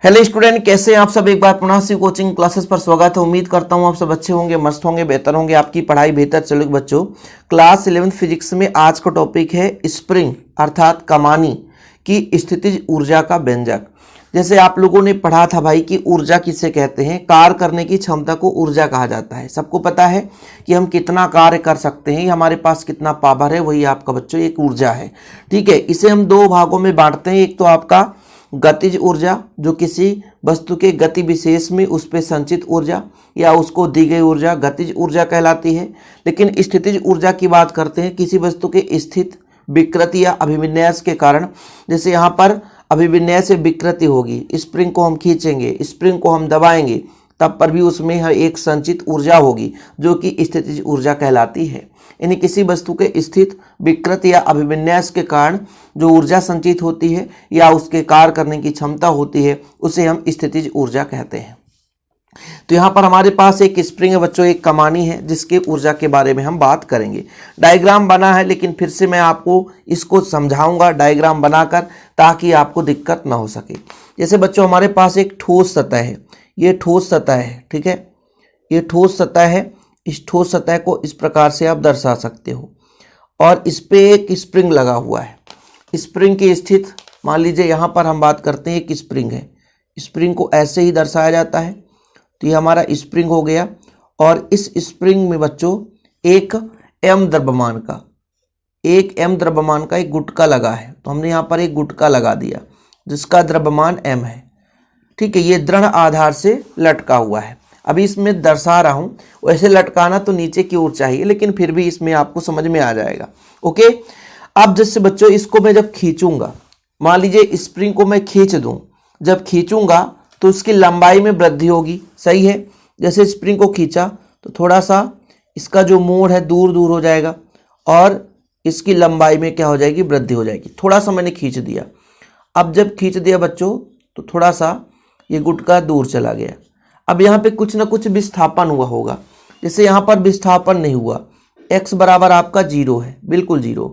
Hello student, कैसे हैं आप सब। एक बार पुनः सी कोचिंग क्लासेस पर स्वागत है। उम्मीद करता हूं आप सब अच्छे होंगे, मस्त होंगे, बेहतर होंगे, आपकी पढ़ाई बेहतर चलेगी। बच्चों, क्लास 11th फिजिक्स में आज का टॉपिक है स्प्रिंग अर्थात कमानी की स्थितिज ऊर्जा का व्यंजक। जैसे आप लोगों ने पढ़ा था भाई कि ऊर्जा किसे कहते हैं, कार्य करने की क्षमता को ऊर्जा कहा जाता है। सबको पता है कि हम कितना कार्य कर सकते हैं, हमारे पास कितना पावर है, वही आपका बच्चों एक ऊर्जा है। ठीक है, इसे हम दो भागों में बांटते हैं। एक तो आपका गतिज ऊर्जा, जो किसी वस्तु के गति विशेष में उस पर संचित ऊर्जा या उसको दी गई ऊर्जा गतिज ऊर्जा कहलाती है। लेकिन स्थितिज ऊर्जा की बात करते हैं, किसी वस्तु के स्थित विकृति या अभिविन्यास के कारण। जैसे यहाँ पर अभिविन्यास से विकृति होगी, स्प्रिंग को हम खींचेंगे, स्प्रिंग को हम दबाएंगे, तब पर भी उसमें एक संचित ऊर्जा होगी जो कि स्थितिज ऊर्जा कहलाती है। यानी किसी वस्तु के स्थित विकृति या अभिविन्यास के कारण जो ऊर्जा संचित होती है या उसके कार्य करने की क्षमता होती है, उसे हम स्थितिज ऊर्जा कहते हैं। तो यहाँ पर हमारे पास एक स्प्रिंग है बच्चों, एक कमानी है, जिसके ऊर्जा के बारे में हम बात करेंगे। डायग्राम बना है, लेकिन फिर से मैं आपको इसको समझाऊंगा डायग्राम बनाकर, ताकि आपको दिक्कत ना हो सके। जैसे बच्चों, हमारे पास एक ठोस सतह है, ये ठोस सतह है। ठीक है, ये ठोस सतह है। इस ठोस सतह को इस प्रकार से आप दर्शा सकते हो, और इस पे एक स्प्रिंग लगा हुआ है। स्प्रिंग की स्थिति मान लीजिए, यहाँ पर हम बात करते हैं एक स्प्रिंग है। स्प्रिंग को ऐसे ही दर्शाया जाता है। तो ये हमारा स्प्रिंग हो गया, और इस स्प्रिंग में बच्चों एक m द्रव्यमान का एक गुटका लगा है। तो हमने यहाँ पर एक गुटका लगा दिया जिसका द्रव्यमान m है। ठीक है, ये दृढ़ आधार से लटका हुआ है। अभी इसमें दर्शा रहा हूं, वैसे लटकाना तो नीचे की ओर चाहिए, लेकिन फिर भी इसमें आपको समझ में आ जाएगा। ओके, अब जैसे बच्चों इसको मैं जब खींचूंगा, मान लीजिए स्प्रिंग को मैं खींच दूं, जब खींचूंगा तो उसकी लंबाई में वृद्धि होगी। सही है, जैसे स्प्रिंग को खींचा तो थोड़ा सा इसका जो मोड़ है दूर दूर हो जाएगा, और इसकी लंबाई में क्या हो जाएगी, वृद्धि हो जाएगी। थोड़ा सा मैंने खींच दिया। अब जब खींच दिया बच्चों, तो थोड़ा सा ये गुटका दूर चला गया। अब यहाँ पे कुछ ना कुछ विस्थापन हुआ होगा। जैसे यहाँ पर विस्थापन नहीं हुआ, x बराबर आपका 0 है, बिल्कुल 0।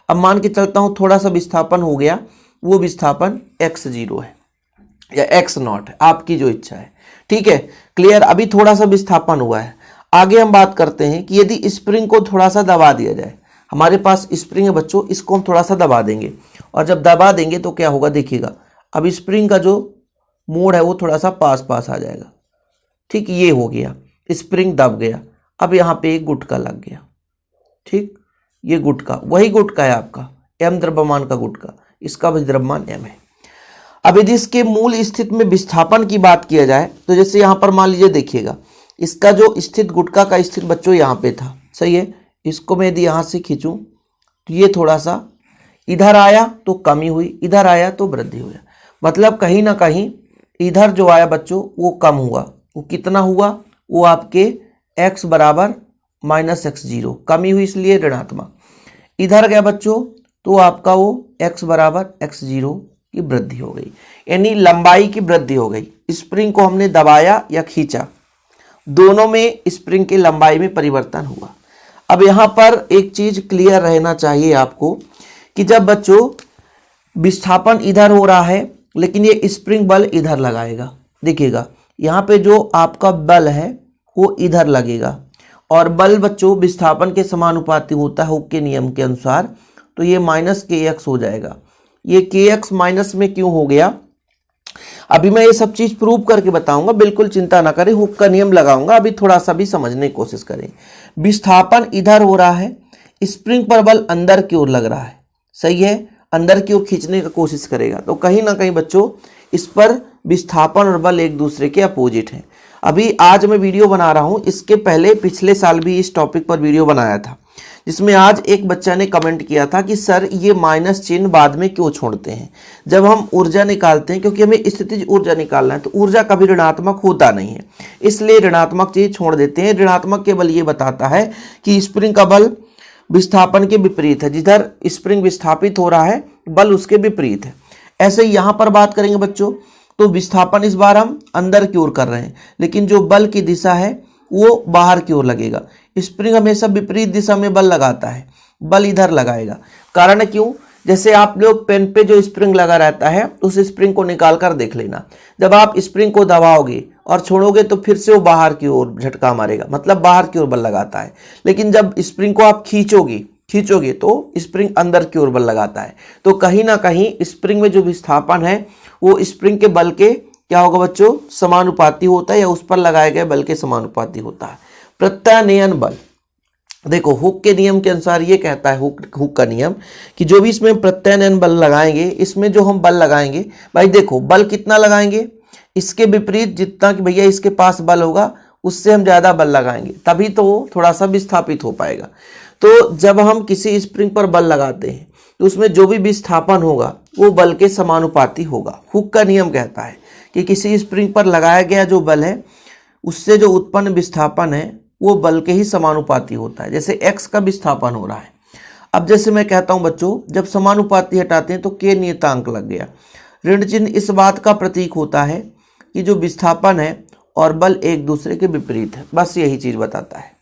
अब मान के चलता हूँ थोड़ा सा विस्थापन हो गया, वो विस्थापन x0 है या x0 है, आपकी जो इच्छा है। ठीक है, क्लियर। अभी थोड़ा सा विस्थापन हुआ है। आगे हम बात करते हैं कि यदि स्प्रिंग को थोड़ा सा दबा दिया जाए। हमारे पास स्प्रिंग है बच्चों, इसको हम थोड़ा सा दबा देंगे, और जब दबा देंगे तो क्या होगा देखिएगा। अब स्प्रिंग का जो मोड़ है वो थोड़ा सा पास पास आ जाएगा। ठीक, ये हो गया, स्प्रिंग दब गया। अब यहाँ पे एक गुटका लग गया। ठीक, ये गुटका वही गुटका है आपका m द्रव्यमान का गुटका, इसका भी द्रव्यमान m है। अब यदि इसके मूल स्थिति में विस्थापन की बात किया जाए, तो जैसे यहाँ पर मान लीजिए देखिएगा, इसका जो स्थित गुटका का स्थित बच्चों यहाँ पे था। सही है, इसको मैं यदि यहाँ से खींचूं तो ये थोड़ा सा इधर आया तो कमी हुई, इधर आया तो वृद्धि हुई। मतलब कहीं ना कहीं इधर जो आया बच्चों वो कम हुआ। वो कितना हुआ, वो आपके x बराबर -x0, कमी हुई इसलिए ऋणात्मक। इधर गया बच्चों तो आपका वो x बराबर x0 की वृद्धि हो गई, यानी लंबाई की वृद्धि हो गई। स्प्रिंग को हमने दबाया या खींचा, दोनों में स्प्रिंग की लंबाई में परिवर्तन हुआ। अब यहाँ पर एक चीज क्लियर रहना चाहिए आपको कि जब बच्चों विस्थापन इधर हो रहा है, लेकिन ये स्प्रिंग बल इधर लगाएगा। देखिएगा, यहाँ पे जो आपका बल है वो इधर लगेगा, और बल बच्चों विस्थापन के समानुपाती होता है हुक के नियम के अनुसार। तो ये -kx हो जाएगा। ये kx माइनस में क्यों हो गया, अभी मैं ये सब चीज प्रूव करके बताऊंगा, बिल्कुल चिंता ना करें। हुक का नियम लगाऊंगा, अभी थोड़ा सा भी समझने की कोशिश करें। विस्थापन इधर हो रहा है, स्प्रिंग पर बल अंदर की ओर लग रहा है। सही है, अंदर की ओर खींचने की कोशिश करेगा, तो कहीं ना कहीं बच्चों इस पर विस्थापन और बल एक दूसरे के अपोजिट हैं। अभी आज मैं वीडियो बना रहा हूं, इसके पहले पिछले साल भी इस टॉपिक पर वीडियो बनाया था, जिसमें आज एक बच्चा ने कमेंट किया था कि सर ये माइनस चिन्ह बाद में क्यों छोड़ते हैं जब हम ऊर्जा निकालते हैं, क्योंकि हमें स्थितिज ऊर्जा निकालना है। तो ऊर्जा कभी ऋणात्मक होता नहीं है, इसलिए ऋणात्मक चीज छोड़ देते हैं। ऋणात्मक केवल ये बताता है कि स्प्रिंग का बल विस्थापन के विपरीत है, जिधर स्प्रिंग विस्थापित हो रहा है बल उसके विपरीत है। ऐसे ही यहाँ पर बात करेंगे बच्चों, तो विस्थापन इस बार हम अंदर की ओर कर रहे हैं, लेकिन जो बल की दिशा है वो बाहर की ओर लगेगा। स्प्रिंग हमेशा विपरीत दिशा में बल लगाता है, बल इधर लगाएगा। कारण क्यों, जैसे आप लोग पेन पे जो स्प्रिंग लगा रहता है उस स्प्रिंग को निकाल कर देख लेना। जब आप स्प्रिंग को दबाओगे और छोड़ोगे तो फिर से वो बाहर की ओर झटका मारेगा, मतलब बाहर की ओर बल लगाता है। लेकिन जब स्प्रिंग को आप खींचोगे तो स्प्रिंग अंदर की ओर बल लगाता है। तो कहीं ना कहीं स्प्रिंग में जो विस्थापन है वो स्प्रिंग के बल के क्या होगा बच्चों, समानुपाती होता है, या उस पर लगाए गए बल के समानुपाती होता है। प्रत्यानयन बल, देखो हुक के नियम के अनुसार ये कहता है, हुक का नियम, कि जो भी इसमें प्रत्यानयन बल लगाएंगे, इसमें जो हम बल लगाएंगे, भाई देखो बल कितना लगाएंगे, इसके विपरीत जितना कि भैया इसके पास बल होगा उससे हम ज्यादा बल लगाएंगे, तभी तो वो थोड़ा सा विस्थापित हो पाएगा। तो जब हम किसी स्प्रिंग पर बल लगाते हैं तो उसमें जो भी विस्थापन होगा वो बल के समानुपाती होगा। हुक का नियम कहता है कि किसी स्प्रिंग पर लगाया गया जो बल है उससे जो उत्पन्न विस्थापन है वो बल के ही समानुपाती होता है। जैसे x का विस्थापन हो रहा है, अब जैसे मैं कहता हूं बच्चों, जब समानुपाती हटाते हैं तो k नियतांक लग गया। ऋण चिन्ह इस बात का प्रतीक होता है कि जो विस्थापन है और बल एक दूसरे के विपरीत है, बस यही चीज बताता है।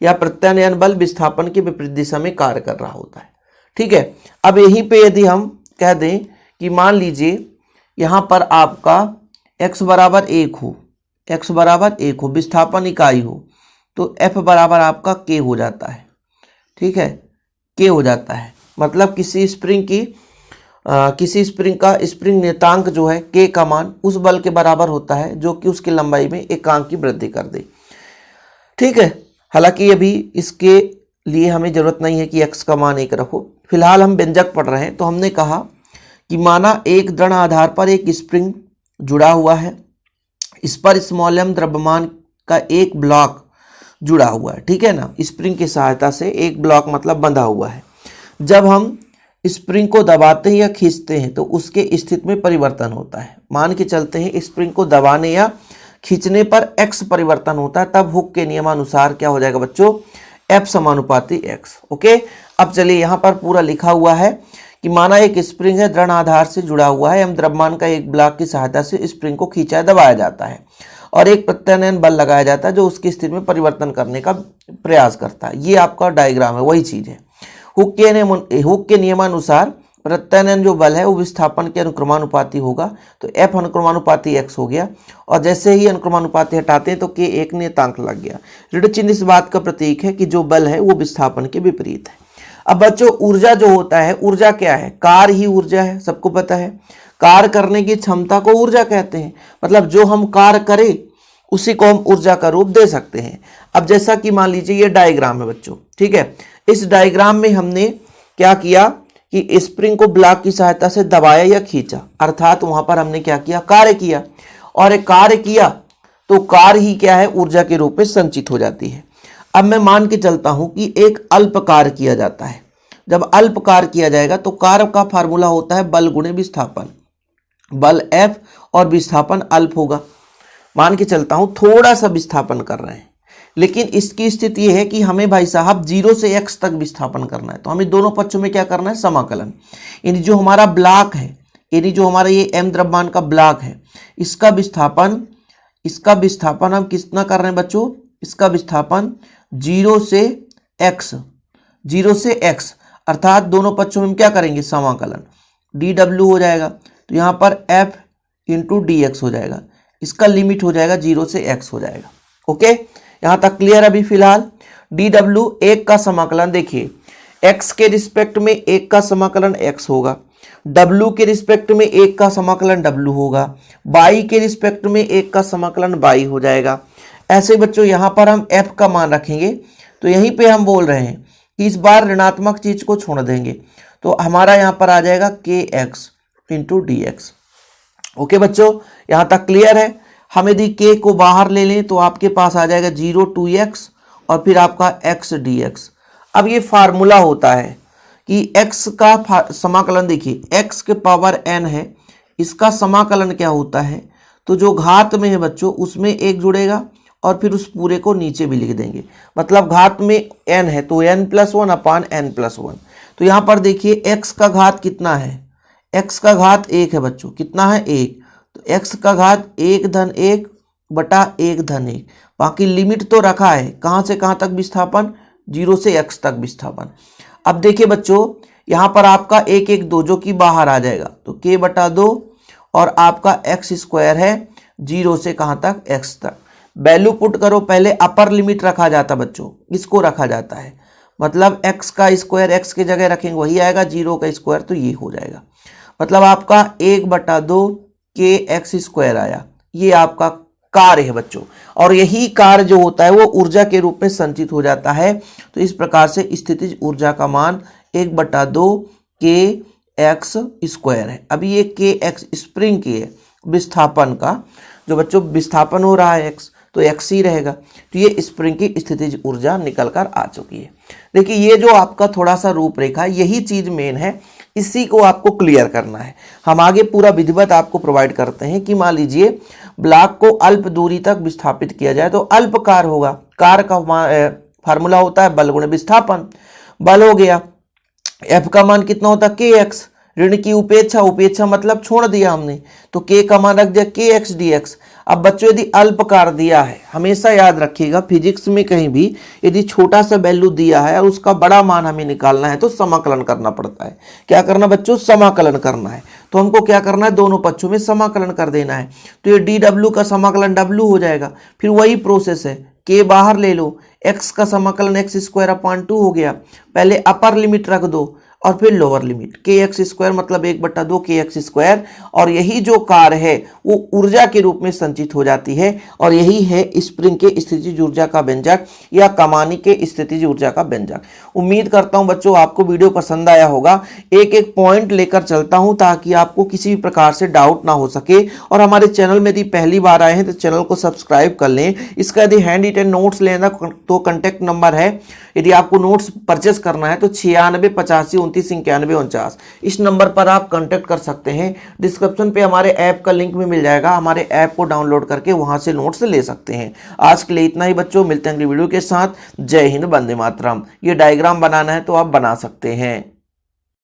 या प्रत्यानयन बल विस्थापन के विपरीत दिशा में कार्य कर रहा होता है। ठीक है, अब यहीं पे यदि हम कह दें कि मान लीजिए यहां पर आपका x बराबर 1 हो, x बराबर 1 हो, विस्थापन इकाई हो, तो F बराबर आपका K हो जाता है। ठीक है, K हो जाता है, मतलब किसी स्प्रिंग का स्प्रिंग नियतांक जो है K का मान उस बल के बराबर होता है जो कि उसकी लंबाई में एक अंक की वृद्धि कर दे। ठीक है, हालांकि अभी इसके लिए हमें जरूरत नहीं है कि x का मान 1 रखो, फिलहाल हम व्यंजक पढ़ रहे हैं। तो हमने कहा कि माना एक दृढ़ आधार पर एक स्प्रिंग जुड़ा हुआ है, इस पर स्मॉल m द्रव्यमान का एक ब्लॉक जुड़ा हुआ है। ठीक है ना, स्प्रिंग की सहायता से एक ब्लॉक मतलब बंधा हुआ है। जब हम स्प्रिंग को दबाते हैं या खींचते हैं तो उसके स्थिति में परिवर्तन होता है। मान के चलते हैं स्प्रिंग को दबाने या खींचने पर x परिवर्तन होता है, तब हुक के नियमानुसार क्या हो जाएगा बच्चों, F समानुपाती x। ओके, अब चलिए यहाँ पर पूरा लिखा हुआ है कि माना एक स्प्रिंग है, दृढ़ आधार से जुड़ा हुआ है, द्रव्यमान का एक ब्लॉक की सहायता से स्प्रिंग को खींचा या दबाया जाता है और एक प्रत्यानयन बल लगाया जाता है जो उसकी स्थिति में परिवर्तन करने का प्रयास करता है। ये आपका डायग्राम है, वही चीज है। हुक के नियमानुसार प्रत्यानयन जो बल है वो विस्थापन के अनुक्रमानुपाती होगा, तो F अनुक्रमानुपाती x हो गया, और जैसे ही अनुक्रमानुपाती हटाते हैं तो K एक नियतांक लग गया। ऋण चिन्ह इस बात का प्रतीक है कि जो बल है वो विस्थापन के विपरीत है। अब बच्चों ऊर्जा जो होता है, ऊर्जा क्या है, कार्य ही ऊर्जा है, सबको पता है। कार्य करने की क्षमता को ऊर्जा कहते हैं, मतलब जो हम कार्य करें उसी को हम ऊर्जा का रूप दे सकते हैं। अब जैसा कि मान लीजिए ये डायग्राम है बच्चों, ठीक है, इस डायग्राम में हमने क्या किया कि स्प्रिंग को ब्लॉक की सहायता से दबाया या खींचा, अर्थात वहां पर हमने क्या किया, कार्य किया, और एक कार्य किया तो कार्य ही क्या है, ऊर्जा के रूप में संचित हो जाती है। अब मैं मान के चलता हूं कि एक अल्प कार्य किया जाता है। जब अल्प कार्य किया जाएगा तो कार्य का फार्मूला होता है बल गुणे विस्थापन, बल F और विस्थापन अल्प होगा। मान के चलता हूं थोड़ा सा विस्थापन कर रहे हैं, लेकिन इसकी स्थिति यह है कि हमें भाई साहब 0 से x तक विस्थापन करना है, तो हमें दोनों पक्षों में क्या करना है, समाकलन। यानी जो हमारा ब्लॉक है, यानी जो हमारा ये m द्रव्यमान का ब्लॉक है, इसका विस्थापन हम कितना कर रहे हैं बच्चों, इसका विस्थापन 0 से x, अर्थात दोनों पक्षों में हम क्या करेंगे, समाकलन, dw हो जाएगा, तो यहाँ पर f इंटू dx हो जाएगा, इसका लिमिट हो जाएगा 0 से x हो जाएगा। ओके, यहां तक क्लियर। अभी फिलहाल dw एक का समाकलन देखिए, x के रिस्पेक्ट में एक का समाकलन x होगा, w के रिस्पेक्ट में एक का समाकलन w होगा, y के रिस्पेक्ट में एक का समाकलन y हो जाएगा। ऐसे बच्चों यहां पर हम f का मान रखेंगे, तो यहीं पे हम बोल रहे हैं कि इस बार ऋणात्मक चीज को छोड़ देंगे, तो हमारा यहां पर आ जाएगा kx इंटू dx। ओके बच्चों, यहां तक क्लियर है। हम यदि k को बाहर ले लें तो आपके पास आ जाएगा 0 to x और फिर आपका x dx। अब ये फार्मूला होता है कि x का समाकलन, देखिए x के पावर n है, इसका समाकलन क्या होता है, तो जो घात में है बच्चों उसमें एक जुड़ेगा और फिर उस पूरे को नीचे भी लिख देंगे, मतलब घात में n है तो n+1 अपान n+1। तो यहाँ पर देखिए x का घात कितना है, x का घात 1 है बच्चों, कितना है 1, तो x का घात 1 धन 1 बटा 1 धन 1। बाकी लिमिट तो रखा है, कहाँ से कहाँ तक विस्थापन, 0 से x तक विस्थापन। अब देखिए बच्चों यहाँ पर आपका 1 1 2 जो कि बाहर आ जाएगा, तो k/2 और आपका x स्क्वायर है 0 से कहाँ तक, x तक। वैल्यू पुट करो, पहले अपर लिमिट रखा जाता बच्चों, इसको रखा जाता है, मतलब x का स्क्वायर x की जगह रखेंगे वही आएगा, 0 का स्क्वायर तो ये हो जाएगा, मतलब आपका 1/2 kx स्क्वायर आया। ये आपका कार्य है बच्चों, और यही कार्य जो होता है वो ऊर्जा के रूप में संचित हो जाता है। तो इस प्रकार से स्थितिज ऊर्जा का मान 1/2 kx स्क्वायर है। अभी ये kx स्प्रिंग की है, विस्थापन का, जो बच्चों विस्थापन हो रहा है x, तो x ही रहेगा। तो ये स्प्रिंग की स्थितिज ऊर्जा निकल कर आ चुकी है। देखिए ये जो आपका थोड़ा सा रूपरेखा, यही चीज मेन है, इसी को आपको क्लियर करना है। हम आगे पूरा विधिवत आपको प्रोवाइड करते हैं कि मान लीजिए ब्लॉक को अल्प दूरी तक विस्थापित किया जाए तो अल्प कार होगा, कार का फार्मूला होता है बल गुणे विस्थापन। बल हो गया, F का मान कितना होता है, kx, ऋण की उपेक्षा, उपेक्षा मतलब छोड़ दिया हमने, तो k का मान रख दिया kx dx। अब बच्चों यदि अल्प कार दिया है, हमेशा याद रखिएगा फिजिक्स में कहीं भी यदि छोटा सा वैल्यू दिया है और उसका बड़ा मान हमें निकालना है तो समाकलन करना पड़ता है। क्या करना बच्चों, समाकलन करना है। तो हमको क्या करना है, दोनों पक्षों में समाकलन कर देना है। तो ये dw का समाकलन w हो जाएगा, फिर वही प्रोसेस है, k बाहर ले लो, x का समाकलन x²/2 हो गया, पहले अपर लिमिट रख दो और फिर लोअर लिमिट, kx स्क्वायर मतलब 1/2 kx स्क्वायर, और यही जो कार है वो ऊर्जा के रूप में संचित हो जाती है, और यही है स्प्रिंग के स्थितिज ऊर्जा का व्यंजक या कमानी के स्थितिज ऊर्जा का व्यंजक। उम्मीद करता हूं बच्चों आपको वीडियो पसंद आया होगा। एक एक पॉइंट लेकर चलता हूं ताकि आपको किसी भी प्रकार से डाउट ना हो सके, और हमारे चैनल में यदि पहली बार आए हैं तो चैनल को सब्सक्राइब कर लें। इसका यदि हैंड रिटेन नोट्स लेना तो कॉन्टैक्ट नंबर है, यदि आपको नोट्स परचेस करना है तो 9685299149, इस नंबर पर आप कांटेक्ट कर सकते हैं। डिस्क्रिप्शन पे हमारे ऐप का लिंक भी मिल जाएगा, हमारे ऐप को डाउनलोड करके वहां से नोट्स ले सकते हैं। आज के लिए इतना ही बच्चों, मिलते हैं अगली वीडियो के साथ। जय हिंद, वंदे मातरम। ये डायग्राम बनाना है तो आप बना सकते हैं।